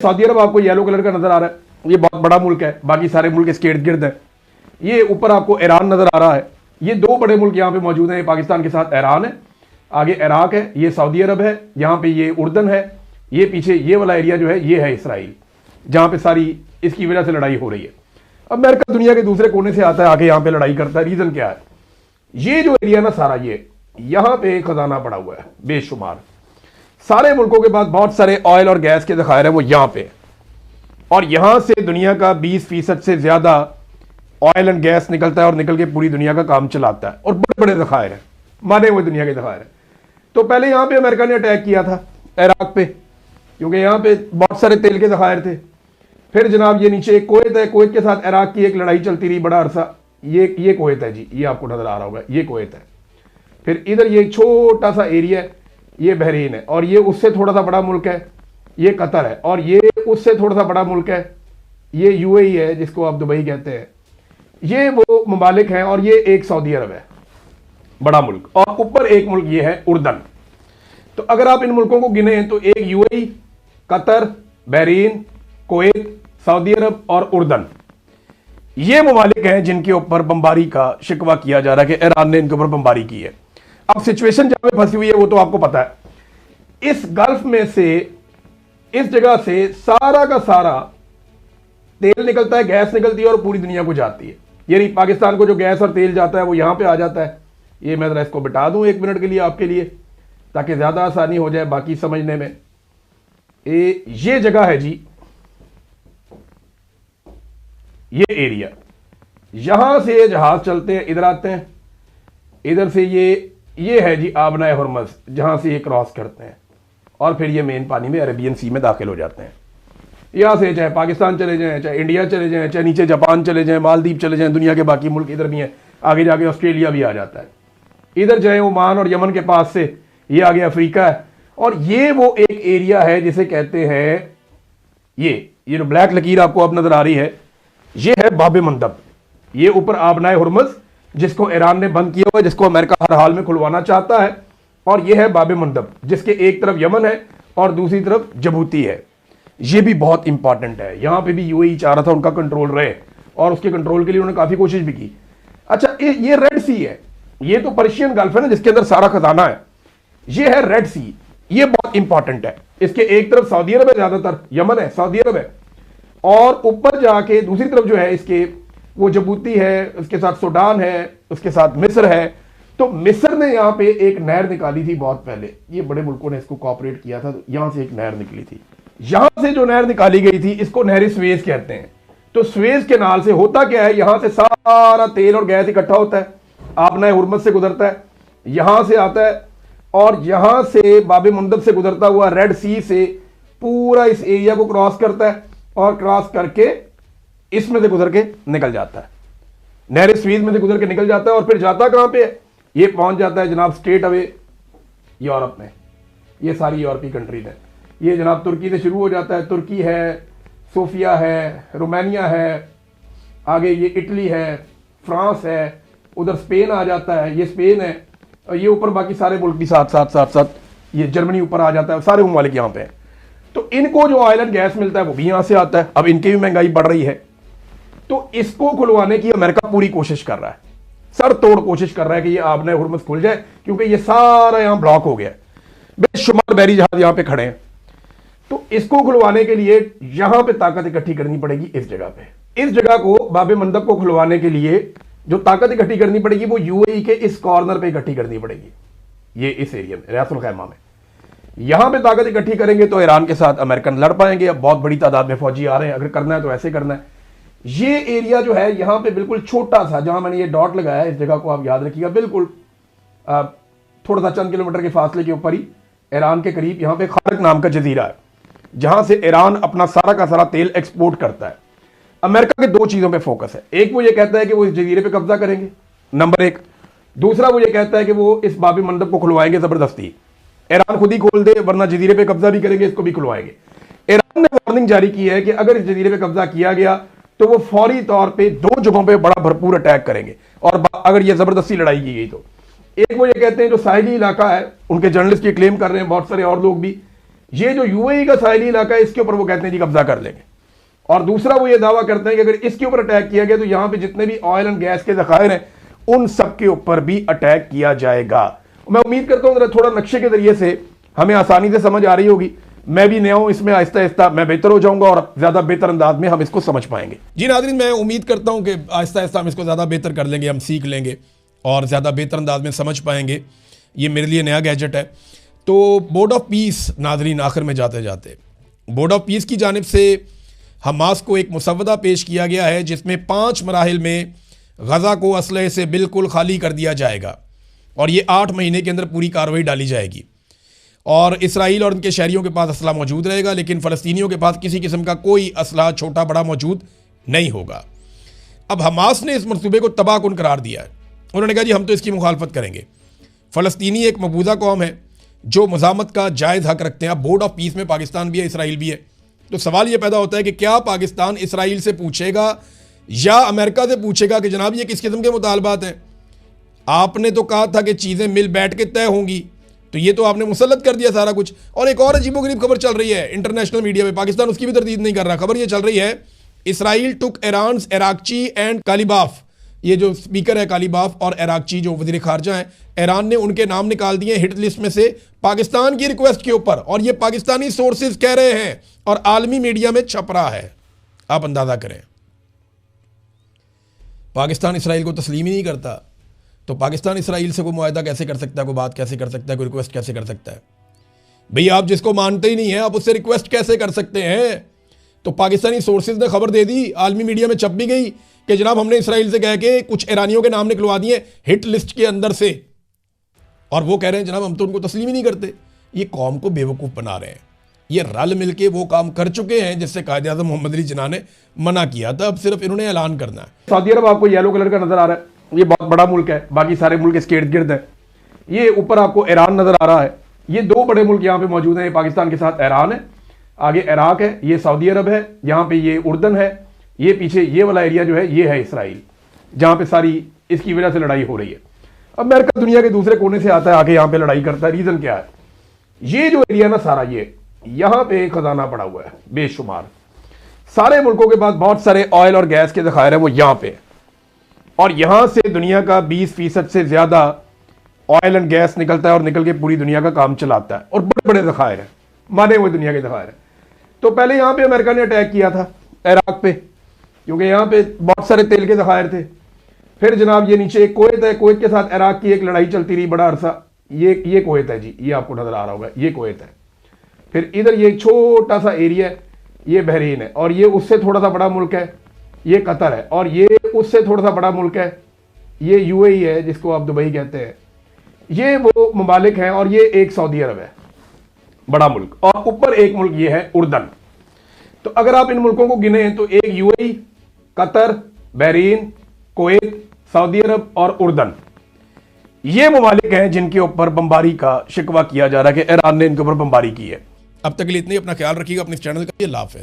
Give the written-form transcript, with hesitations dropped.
Saudi अरब आपको yellow colour का नजर आ रहा है, ये बहुत बड़ा मुल्क है, बाकी सारे मुल्क इसके इर्द गिर्द है। ये ऊपर आपको ईरान नजर आ रहा है, ये दो बड़े मुल्क यहाँ पे मौजूद हैं। पाकिस्तान के साथ ईरान है, आगे इराक है, ये सऊदी अरब है, यहाँ पे ये उर्दन है, ये पीछे ये वाला एरिया जो है ये है इसराइल, जहाँ पे सारी इसकी वजह से लड़ाई हो रही है। अमेरिका दुनिया के दूसरे कोने से आता है, आके यहाँ पे लड़ाई करता है। रीजन क्या है? ये जो एरिया ना सारा, ये यहाँ पे खजाना पड़ा हुआ है बेशुमार। सारे मुल्कों के पास बहुत सारे ऑयल और गैस के ज़खायर है वो यहाँ पे, और यहां से दुनिया का 20% से ज्यादा ऑयल एंड गैस निकलता है और निकल के पूरी दुनिया का काम चलाता है, और बड़े बड़े ज़खायर हैं, माने हुए दुनिया के ज़खायर हैं। तो पहले यहां पे अमेरिका ने अटैक किया था इराक पे, क्योंकि यहां पे बहुत सारे तेल के ज़खायर थे। फिर जनाब ये नीचे एक कुवैत है, कुवैत के साथ इराक की एक लड़ाई चलती रही बड़ा अरसा। ये कुवैत है जी, ये आपको नजर आ रहा होगा, ये कुवैत है। फिर इधर ये छोटा सा एरिया है, ये बहरीन है, और ये उससे थोड़ा सा बड़ा मुल्क है, ये कतर है, और ये उससे थोड़ा सा बड़ा मुल्क है, ये यूएई है जिसको आप दुबई कहते हैं। ये वो ममालिक हैं, और ये एक सऊदी अरब है बड़ा मुल्क, और ऊपर एक मुल्क ये है उर्दन। तो अगर आप इन मुल्कों को गिने तो एक UAE, Qatar, Bahrain, Kuwait, Saudi Arabia और उर्दन, ये ममालिक हैं जिनके ऊपर बमबारी का शिकवा किया जा रहा है कि ईरान ने इनके ऊपर बमबारी की है। अब सिचुएशन जहां पे फंसी हुई है वो तो आपको पता है। इस गल्फ में से, इस जगह से सारा का सारा तेल निकलता है, गैस निकलती है और पूरी दुनिया को जाती है। यानी पाकिस्तान को जो गैस और तेल जाता है वो यहां पे आ जाता है। ये मैं जरा इसको बिठा दूं 1 मिनट के लिए आपके लिए, ताकि ज्यादा आसानी हो जाए बाकी समझने में। ये जगह है जी, ये एरिया, यहां से जहाज चलते हैं, इधर आते हैं, इधर से ये है जी आबनाए हुर्मुज़, जहां से ये क्रॉस करते हैं और फिर ये मेन पानी में अरेबियन सी में दाखिल हो जाते हैं। यहां से चाहे पाकिस्तान चले जाएं, चाहे इंडिया चले जाएं, चाहे नीचे जापान चले जाएं, मालदीव चले जाएं, दुनिया के बाकी मुल्क इधर भी हैं, आगे जाके ऑस्ट्रेलिया भी आ जाता है। इधर चाहे ओमान और यमन के पास से ये आगे अफ्रीका है, और ये वो एक एरिया है जिसे कहते हैं, ये जो ब्लैक लकीर आपको अब नजर आ रही है, ये है बाब मंदब। ये ऊपर आबनाए हुर्मुज़ जिसको ईरान ने बंद किया हुआ है, जिसको अमेरिका हर हाल में खुलवाना चाहता है, और ये है बाब मंदब जिसके एक तरफ यमन है और दूसरी तरफ जबूती है। ये भी बहुत इंपॉर्टेंट है, यहां पे भी यूएई चाह रहा था उनका कंट्रोल रहे, और उसके कंट्रोल के लिए उन्होंने काफी कोशिश भी की। अच्छा, ये रेड सी है, ये तो पर्शियन गल्फ है ना जिसके अंदर सारा खजाना है। ये है रेड सी, ये बहुत इंपॉर्टेंट है। इसके एक तरफ सऊदी अरब है, ज्यादातर यमन है, सऊदी अरब है, और ऊपर जाके दूसरी तरफ जो है इसके वो जबूती है, उसके साथ सूडान है, उसके साथ मिस्र है। तो मिस्र ने यहां पे एक नहर निकाली थी बहुत पहले, ये बड़े मुल्कों ने इसको कॉपरेट किया था, तो यहां से एक नहर निकली थी। यहां से जो नहर निकाली गई थी इसको नहर स्वेज कहते हैं। तो स्वेज कैनाल से होता क्या है, यहां से सारा तेल और गैस इकट्ठा होता है, आबनाए हुर्मुज़ से गुजरता है, यहां से आता है, और यहां से बाब मंदब से गुजरता हुआ रेड सी से पूरा इस एरिया को क्रॉस करता है, और क्रॉस करके इसमें से गुजर के निकल जाता है, नहर स्वीज में से गुजर के निकल जाता है। और फिर जाता कहां पे है? ये पहुंच जाता है जनाब स्ट्रेट अवे यूरोप में। ये सारी यूरोपीय कंट्रीज हैं। ये जनाब तुर्की से शुरू हो जाता है, तुर्की है, सोफिया है, रोमानिया है, आगे ये इटली है, फ्रांस है, उधर स्पेन आ जाता है, ये स्पेन है, और ये ऊपर बाकी सारे मुल्क भी साथ साथ साथ साथ ये जर्मनी ऊपर आ जाता है, सारे ममालिक यहाँ पे हैं। तो इनको जो ऑयल एंड गैस मिलता है वो भी यहां से आता है। अब इनकी भी महंगाई बढ़ रही है, तो इसको खुलवाने की अमेरिका पूरी कोशिश कर रहा है, सर तोड़ कोशिश कर रहा है कि ये आबनाए हुर्मुज़ खुल जाए, क्योंकि ये सारा यहां ब्लॉक हो गया है, बेशुमार बहरी जहाज यहां पे खड़े हैं। तो इसको खुलवाने के लिए यहां पे ताकत इकट्ठी करनी पड़ेगी इस जगह पे। इस जगह को बाब मंदब को खुलवाने के लिए जो ताकत इकट्ठी करनी पड़ेगी वो यूएई के इस कॉर्नर पे इकट्ठी करनी पड़ेगी, ये इस एरिया में रियासुल खैमा में। यहां पे ताकत इकट्ठी करेंगे तो ईरान के साथ अमेरिकन लड़ पाएंगे। अब बहुत बड़ी तादाद में फौजी आ रहे हैं, अगर करना है तो ऐसे करना है। ये एरिया जो है यहां पे बिल्कुल छोटा सा, जहां मैंने ये डॉट लगाया है, इस जगह को आप याद रखिएगा, बिल्कुल थोड़ा सा चंद किलोमीटर के फासले के ऊपर ही ईरान के करीब यहां पे खारक नाम का जजीरा है, जहां से ईरान अपना सारा का सारा तेल एक्सपोर्ट करता है। अमेरिका के 2 चीजों पे फोकस है, एक वो ये कहता है कि वो इस जजीरे पे कब्जा करेंगे, नंबर 1। दूसरा वो ये कहता है कि वो इस बाब मंदब को खुलवाएंगे जबरदस्ती, ईरान खुद ही खोल दे वरना जजीरे पे कब्जा भी करेंगे, इसको भी खुलवाएंगे। ईरान ने वार्निंग जारी की है कि अगर इस जजीरे पे कब्जा किया गया तो वो फौरी तौर पे 2 जगहों पे बड़ा भरपूर अटैक करेंगे, और अगर ये जबरदस्ती लड़ाई की गई तो। एक वो ये कहते हैं जो साहिली इलाका है, उनके जर्नलिस्ट ये क्लेम कर रहे हैं, बहुत सारे और लोग भी, ये जो यूएई का साहिली इलाका है इसके ऊपर वो कहते हैं जी कब्जा कर लेंगे। और दूसरा वो ये दावा करते हैं कि अगर इसके ऊपर अटैक किया गया तो यहां पे जितने भी ऑयल एंड गैस के ज़खायर हैं उन सब के ऊपर भी अटैक किया जाएगा। मैं उम्मीद करता हूं थोड़ा नक्शे के जरिए से हमें आसानी से समझ आ रही होगी। मैं भी नया हूं इसमें, आहिस्ता आहिस्ता मैं बेहतर हो जाऊंगा और ज्यादा बेहतर अंदाज में हम इसको समझ पाएंगे। जी नाज़रीन, मैं उम्मीद करता हूं कि आहिस्ता आहिस्ता हम इसको ज्यादा बेहतर कर लेंगे, हम सीख लेंगे और ज्यादा बेहतर अंदाज में समझ पाएंगे। ये मेरे लिए नया गैजेट है। तो बोर्ड ऑफ पीस नाज़रीन, आखिर में जाते जाते बोर्ड ऑफ पीस की जानिब से हमास को एक मुसव्वदा पेश किया गया है जिसमें 5 मराहिल में गज़ा को असलहे से बिल्कुल खाली कर दिया जाएगा और ये 8 महीने के अंदर पूरी कार्रवाई डाली जाएगी और इसराइल और उनके शहरियों के पास असला मौजूद रहेगा, लेकिन फ़लस्तीनियों के पास किसी किस्म का कोई असला छोटा बड़ा मौजूद नहीं होगा। अब हमास ने इस मनसूबे को तबाहकुन करार दिया है। उन्होंने कहा जी हम तो इसकी मुखालफत करेंगे। फ़लस्तीनी एक मकबूजा कौम है जो मज़ामत का जायज़ हक रखते हैं। अब बोर्ड ऑफ पीस में पाकिस्तान भी है, इसराइल भी है। तो सवाल ये पैदा होता है कि क्या पाकिस्तान इसराइल से पूछेगा या अमेरिका से पूछेगा कि जनाब ये किस किस्म के मुतालबात हैं? आपने तो कहा था कि चीज़ें मिल बैठ के तय होंगी, तो ये तो आपने मुसल्लत कर दिया सारा कुछ। और एक और अजीबोगरीब खबर चल रही है इंटरनेशनल मीडिया में, पाकिस्तान उसकी भी तरदीद नहीं कर रहा। खबर ये चल रही है इसराइल टुक ईरान इराकची एंड कालीबाफ, ये जो स्पीकर है कालीबाफ और इराकची जो वज़ीर ख़ारजा हैं, ईरान ने उनके नाम निकाल दिए हिट लिस्ट में से पाकिस्तान की रिक्वेस्ट के ऊपर। और ये पाकिस्तानी सोर्सेज कह रहे हैं और आलमी मीडिया में छप रहा है। आप अंदाज़ा करें, पाकिस्तान इसराइल को तस्लीम ही नहीं करता तो पाकिस्तान इसराइल से कोई मुआहदा कैसे कर सकता है, कोई बात कैसे कर सकता है, कोई रिक्वेस्ट कैसे कर सकता है? भैया आप जिसको मानते ही नहीं है आप उससे रिक्वेस्ट कैसे कर सकते हैं? तो पाकिस्तानी सोर्सेज ने खबर दे दी, आलमी मीडिया में छप भी गई कि जनाब हमने इसराइल से कह के कुछ ईरानियों के नाम निकलवा दिए हिट लिस्ट के अंदर से, और वो कह रहे हैं जनाब हम तो उनको तस्लीम ही नहीं करते। ये कौम को बेवकूफ़ बना रहे हैं। ये रल मिलके वो काम कर चुके हैं जिससे कायदे आज़म मोहम्मद अली जिन्ना ने मना किया था। अब सिर्फ इन्होंने ऐलान करना है। सऊदी अरब आपको येलो कलर का नजर आ रहा है, ये बहुत बड़ा मुल्क है, बाकी सारे मुल्क इसके इर्द गिर्द है। ये ऊपर आपको ईरान नजर आ रहा है। ये 2 बड़े मुल्क यहाँ पे मौजूद हैं। पाकिस्तान के साथ ईरान है, आगे इराक है, ये सऊदी अरब है, यहाँ पे ये उर्दन है, ये पीछे ये वाला एरिया जो है ये है इसराइल, जहाँ पे सारी इसकी वजह से लड़ाई हो रही है। अब अमेरिका दुनिया के दूसरे कोने से आता है, आके यहाँ पे लड़ाई करता है। रीजन क्या है? ये जो एरिया ना सारा, ये यहाँ पे खजाना पड़ा हुआ है बेशुमार। सारे मुल्कों के पास बहुत सारे ऑयल और गैस के ज़खायर है वो यहाँ पे, और यहां से दुनिया का 20% से ज्यादा ऑयल एंड गैस निकलता है और निकल के पूरी दुनिया का काम चलाता है। और बड़े बड़े ज़खायर हैं, माने हुए दुनिया के ज़खायर हैं। तो पहले यहां पे अमेरिका ने अटैक किया था इराक पे, क्योंकि यहां पे बहुत सारे तेल के ज़खायर थे। फिर जनाब ये नीचे एक कुवैत है, कुवैत के साथ इराक की एक लड़ाई चलती रही बड़ा अरसा। ये कुवैत है जी, ये आपको नजर आ रहा होगा, ये कुवैत है। फिर इधर ये छोटा सा एरिया है, ये बहरीन है, और ये उससे थोड़ा सा बड़ा मुल्क है, ये कतर है, और ये उससे थोड़ा सा बड़ा मुल्क है, ये यूएई है जिसको आप दुबई कहते हैं। ये वो ममालिक हैं, और ये एक सऊदी अरब है बड़ा मुल्क, और ऊपर एक मुल्क ये है उर्दन। तो अगर आप इन मुल्कों को गिने तो एक UAE, Qatar, Bahrain, Kuwait, Saudi Arabia और उर्दन, ये ममालिक हैं जिनके ऊपर बमबारी का शिकवा किया जा रहा है कि ईरान ने इनके ऊपर बमबारी की है। अब तक के लिए इतनी, अपना ख्याल रखिएगा, अपने चैनल का। अल्लाह हाफ़िज़।